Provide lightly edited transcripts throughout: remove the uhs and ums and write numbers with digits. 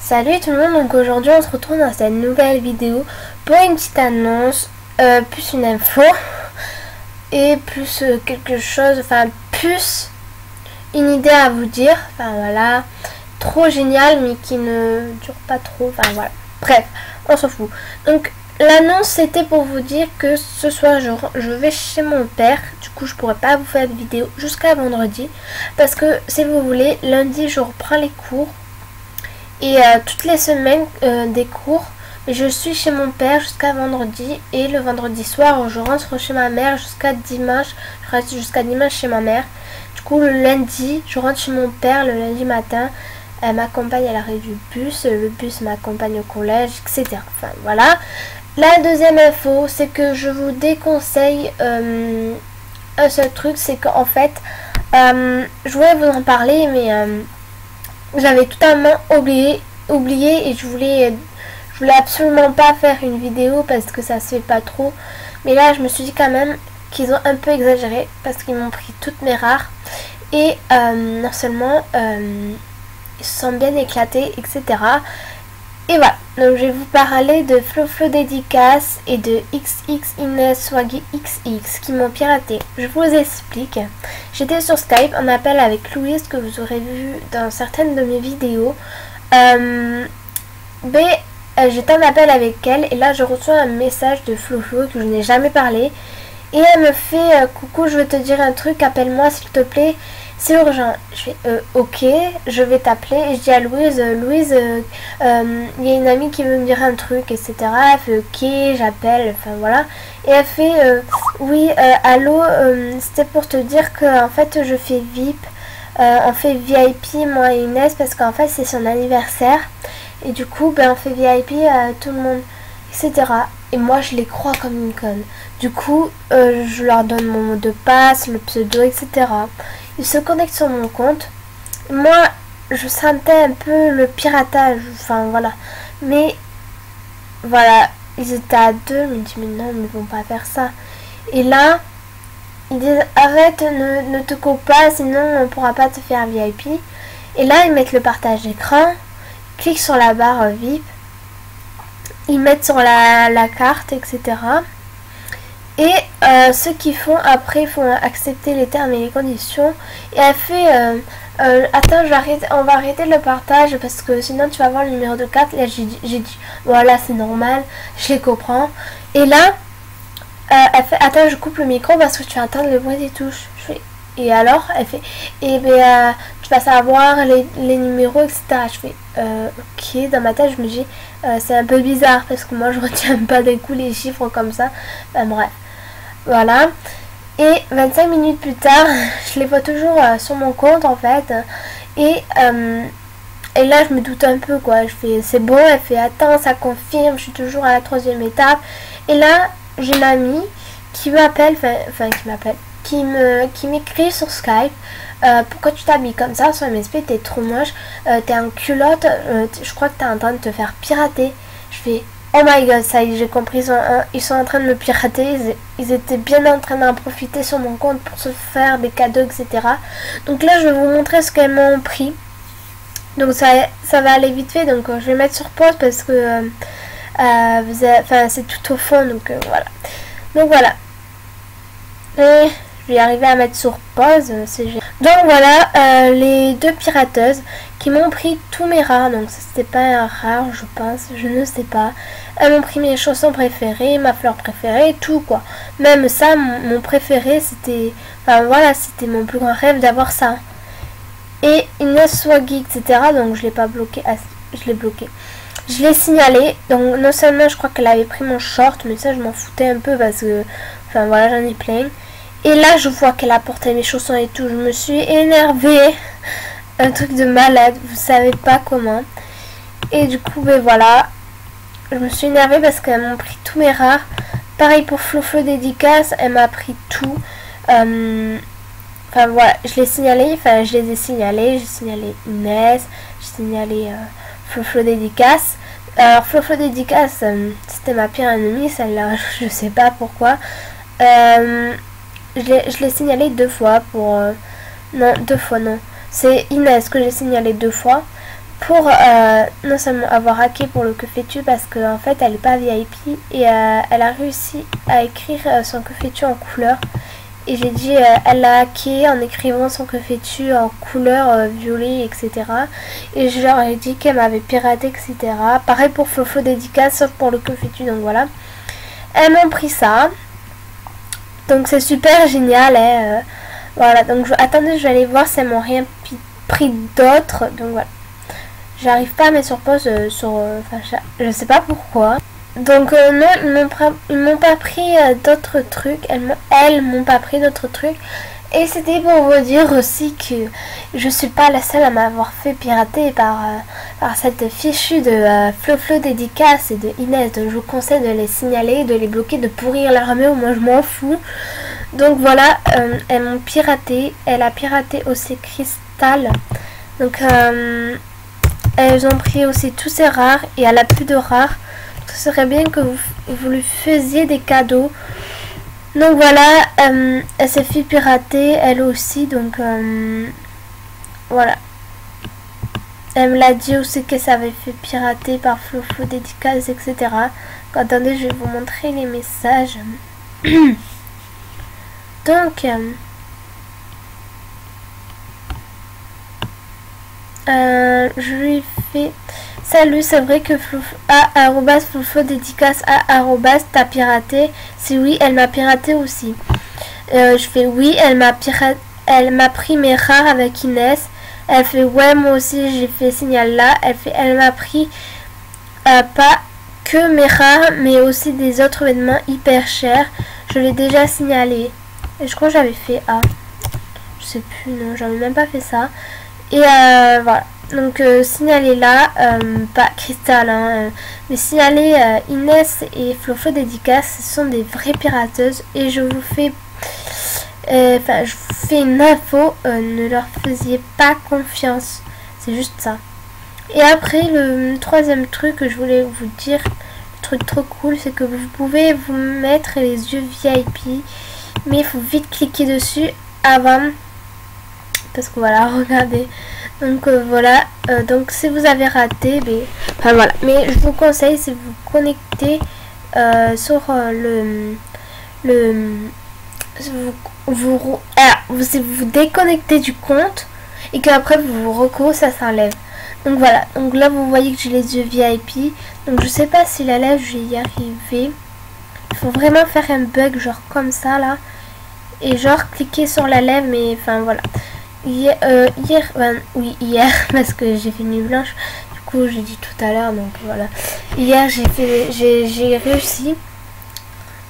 Salut tout le monde, donc aujourd'hui on se retrouve dans cette nouvelle vidéo pour une petite annonce, plus une info et plus quelque chose, enfin plus une idée à vous dire, enfin voilà, trop génial mais qui ne dure pas trop, enfin voilà, bref, on s'en fout. Donc l'annonce c'était pour vous dire que ce soir je vais chez mon père, du coup je pourrais pas vous faire de vidéo jusqu'à vendredi parce que si vous voulez, lundi je reprends les cours. Et toutes les semaines des cours, je suis chez mon père jusqu'à vendredi. Et le vendredi soir, je rentre chez ma mère jusqu'à dimanche. Je reste jusqu'à dimanche chez ma mère. Du coup, le lundi, je rentre chez mon père le lundi matin. Elle m'accompagne à l'arrêt du bus. Le bus m'accompagne au collège, etc. Enfin, voilà. La deuxième info, c'est que je vous déconseille un seul truc. C'est qu'en fait, je voulais vous en parler, mais... j'avais totalement oublié et je voulais absolument pas faire une vidéo parce que ça se fait pas trop. Mais là, je me suis dit quand même qu'ils ont un peu exagéré parce qu'ils m'ont pris toutes mes rares. Et non seulement ils se sont bien éclatés, etc. Et voilà, donc je vais vous parler de Flo Dédicace et de XX Inès Swaggy XX qui m'ont piraté. Je vous explique. J'étais sur Skype en appel avec Louise que vous aurez vu dans certaines de mes vidéos. J'étais en appel avec elle et là je reçois un message de Flo que je n'ai jamais parlé. Et elle me fait coucou, je veux te dire un truc, appelle-moi s'il te plaît. C'est urgent. Je fais ok, je vais t'appeler. Et je dis à Louise, il y a une amie qui veut me dire un truc, etc. Elle fait ok, j'appelle, enfin voilà. Et elle fait oui, allô, c'était pour te dire que en fait je fais VIP. On fait VIP moi et Inès parce qu'en fait c'est son anniversaire. Et du coup on fait VIP à tout le monde, etc. Et moi je les crois comme une conne. Du coup je leur donne mon mot de passe, le pseudo, etc. Ils se connectent sur mon compte. Moi, je sentais un peu le piratage. Enfin, voilà. Mais, voilà. Ils étaient à deux. Je me dis, mais non, ils vont pas faire ça. Et là, ils disent, arrête, ne te coupe pas, sinon on pourra pas te faire VIP. Et là, ils mettent le partage d'écran. Cliquent sur la barre VIP. Ils mettent sur la carte, etc. Et ce qu'ils font après, il faut accepter les termes et les conditions. Et elle fait attends, on va arrêter le partage parce que sinon tu vas avoir le numéro de carte. Là j'ai dit voilà, c'est normal, je les comprends. Et là elle fait attends, je coupe le micro parce que tu vas entendre le bruit des touches. Je fais et alors elle fait et ben tu vas savoir les numéros, etc. Je fais ok, dans ma tête je me dis c'est un peu bizarre parce que moi je retiens pas d'un coup les chiffres comme ça. Ben, bref. Voilà. Et 25 minutes plus tard, je les vois toujours sur mon compte en fait. Et là, je me doute un peu quoi. Je fais c'est bon, elle fait attends, ça confirme, je suis toujours à la 3e étape. Et là, j'ai une amie qui m'appelle, qui m'écrit sur Skype. Pourquoi tu t'habilles comme ça sur MSP, t'es trop moche, t'es en culotte, je crois que t'es en train de te faire pirater. Je fais oh my god, ça y est, j'ai compris, ils sont en train de me pirater, ils étaient bien en train d'en profiter sur mon compte pour se faire des cadeaux, etc. Donc là, je vais vous montrer ce qu'elles m'ont pris. Donc ça va aller vite fait, donc je vais mettre sur pause parce que c'est tout au fond, donc voilà. Donc voilà. Et je vais arriver à mettre sur pause, c'est génial. Donc voilà, les deux pirateuses qui m'ont pris tous mes rares, donc c'était pas un rare je pense, je ne sais pas. Elles m'ont pris mes chaussons préférées, ma fleur préférée, tout quoi. Même ça, mon préféré, c'était, enfin voilà, c'était mon plus grand rêve d'avoir ça. Et Inès Swaggy, etc. Donc je l'ai pas bloqué, je l'ai bloqué. Je l'ai signalé, donc non seulement je crois qu'elle avait pris mon short, mais ça je m'en foutais un peu parce que, enfin voilà, j'en ai plein. Et là, je vois qu'elle a porté mes chaussons et tout. Je me suis énervée. Un truc de malade. Vous savez pas comment. Et du coup, ben voilà. Je me suis énervée parce qu'elles m'ont pris tous mes rares. Pareil pour Flo Dédicace. Elle m'a pris tout. Enfin voilà. Je l'ai signalé. Enfin, je les ai signalés. J'ai signalé Inès. J'ai signalé Flo Dédicace. Alors, Flo Dédicace, c'était ma pire ennemie. Celle-là, je sais pas pourquoi. Je l'ai signalé 2 fois pour... non, 2 fois non. C'est Inès que j'ai signalé 2 fois. pour non seulement avoir hacké pour le que fais-tu, parce qu'en fait elle est pas VIP, et elle a réussi à écrire son que fais-tu en couleur. Et j'ai dit, elle l'a hacké en écrivant son que fais-tu en couleur violet, etc. Et je leur ai dit qu'elle m'avait piraté, etc. Pareil pour Floflo dédicace, sauf pour le que fais-tu, donc voilà. Elles m'ont pris ça. Donc c'est super génial. Hein, voilà, donc attendez, je vais aller voir si elles m'ont rien pris d'autres. Donc voilà. J'arrive pas à mettre sur pause je sais pas pourquoi. Donc non, ils m'ont pas pris d'autres trucs. Elles m'ont pas pris d'autres trucs. Et c'était pour vous dire aussi que je suis pas la seule à m'avoir fait pirater par cette fichue de Floflo dédicace et de Inès. Donc je vous conseille de les signaler, de les bloquer, de pourrir l'armée, ou moi je m'en fous. Donc voilà, elles m'ont piraté. Elle a piraté aussi Cristal. Donc elles ont pris aussi tous ces rares, et elle a plus de rares. Ce serait bien que vous lui faisiez des cadeaux. Donc voilà, elle s'est fait pirater elle aussi, donc voilà. Elle me l'a dit aussi qu'elle s'avait fait pirater par Floflo dédicace, etc. Attendez, je vais vous montrer les messages. Donc je lui fais salut, c'est vrai que Floflo dédicace t'as piraté. Si oui, elle m'a piraté aussi. Je fais oui, elle m'a pris mes rares avec Inès. Elle fait ouais, moi aussi j'ai fait signal là. Elle m'a pris pas que mes rares, mais aussi des autres vêtements hyper chers. Je l'ai déjà signalé. Et je crois que j'avais fait A. Je sais plus, non, j'avais même pas fait ça. Et voilà. Donc signaler là, pas Cristal, hein, mais signaler Inès et Floflo dédicace, ce sont des vraies pirateuses, et je vous fais je vous fais une info, ne leur faisiez pas confiance, c'est juste ça. Et après, le troisième truc que je voulais vous dire, le truc trop cool, c'est que vous pouvez vous mettre les yeux VIP, mais il faut vite cliquer dessus avant, parce que voilà, regardez. Donc voilà, donc si vous avez raté, voilà. Mais je vous conseille, si vous connectez sur si vous déconnectez du compte et qu'après vous recours, ça s'enlève. Donc voilà, donc là vous voyez que j'ai les yeux VIP. Donc je sais pas si la lèvre je vais y arriver. Il faut vraiment faire un bug genre comme ça là, et genre cliquer sur la lèvre, mais enfin voilà. Hier, parce que j'ai fait nuit blanche, du coup j'ai dit tout à l'heure, donc voilà. Hier j'ai réussi.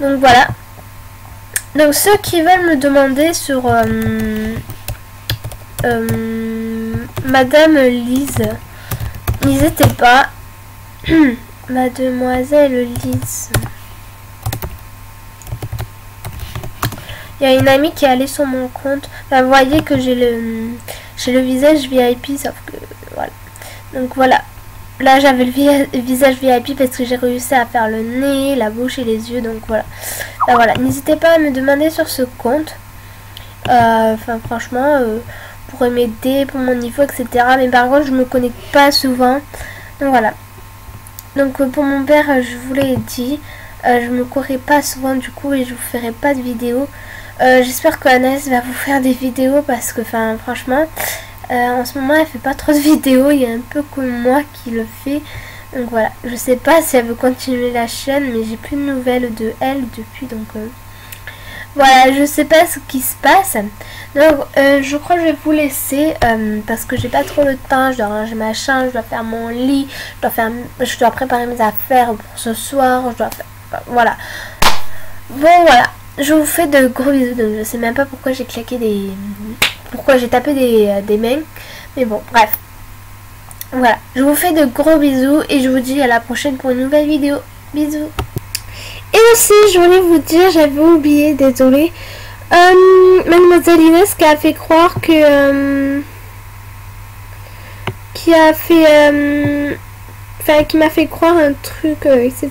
Donc voilà. Donc ceux qui veulent me demander sur Madame Lise, n'hésitez pas. Mademoiselle Lise. Il y a une amie qui est allée sur mon compte. Là, vous voyez que j'ai le visage VIP, sauf que voilà. Donc voilà. Là, j'avais le visage VIP parce que j'ai réussi à faire le nez, la bouche et les yeux. Donc voilà. Là, voilà. N'hésitez pas à me demander sur ce compte. Enfin, franchement, pour m'aider, pour mon niveau, etc. Mais par contre, je me connecte pas souvent. Donc voilà. Donc pour mon père, je vous l'ai dit. Je me courais pas souvent du coup, et je vous ferai pas de vidéos. J'espère que Agnès va vous faire des vidéos, parce que enfin franchement en ce moment elle fait pas trop de vidéos, il y a un peu comme moi qui le fait. Donc voilà, je sais pas si elle veut continuer la chaîne, mais j'ai plus de nouvelles de elle depuis, donc voilà, je sais pas ce qui se passe. Donc je crois que je vais vous laisser parce que j'ai pas trop le temps. Je dois ranger ma chambre, je dois faire mon lit, je dois préparer mes affaires pour ce soir, je dois faire, voilà. Bon voilà, je vous fais de gros bisous. Donc je sais même pas pourquoi j'ai claqué pourquoi j'ai tapé des mains, mais bon bref. Voilà, je vous fais de gros bisous et je vous dis à la prochaine pour une nouvelle vidéo. Bisous. Et aussi je voulais vous dire, j'avais oublié, désolée, Mademoiselle Inès qui a fait croire que qui m'a fait croire un truc, etc.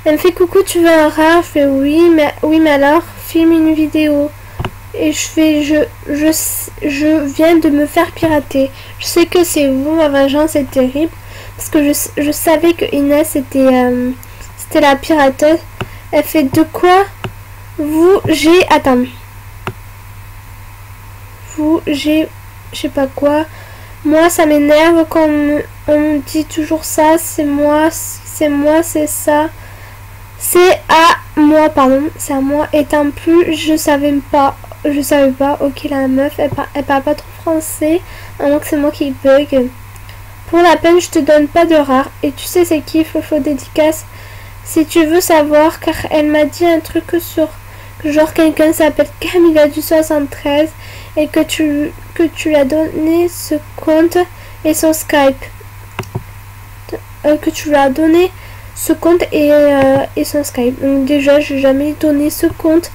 Elle me fait coucou, tu veux un rare? Je fais oui mais alors filme une vidéo. et je viens de me faire pirater. Je sais que c'est vous, ma vengeance est terrible. Parce que je savais que Inès c'était la pirateuse. Elle fait de quoi? Attends. Je sais pas quoi. Moi, ça m'énerve quand on me dit toujours ça. C'est moi, c'est ça. C'est à moi, pardon. C'est à moi. Et tant plus, je savais pas. Ok, la meuf, elle parle pas trop français. À moins que c'est moi qui bug. Pour la peine, je te donne pas de rare. Et tu sais c'est qui, Floflo dédicace? Si tu veux savoir, car elle m'a dit un truc sur... Genre quelqu'un s'appelle Camilla du 73 et que tu lui as donné ce compte et son Skype. Que tu lui as donné ce compte et son Skype. Donc déjà, je n'ai jamais donné ce compte.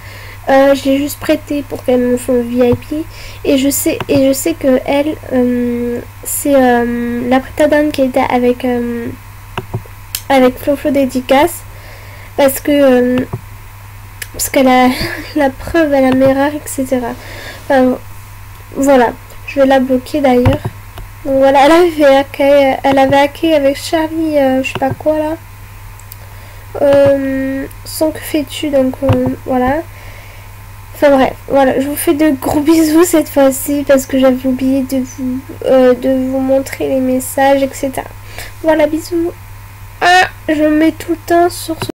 J'ai juste prêté pour qu'elle me fasse VIP. Et je sais que elle, c'est la prétendante qui était avec Floflo dédicace. Parce qu'elle a la preuve, elle a mes rares, etc. Enfin, voilà. Je vais la bloquer d'ailleurs. Donc voilà, elle avait hacké avec Charlie, je sais pas quoi là. Sans que fais-tu, donc voilà. Enfin bref, voilà, je vous fais de gros bisous cette fois-ci parce que j'avais oublié de vous montrer les messages, etc. Voilà, bisous. Ah, je mets tout le temps sur ce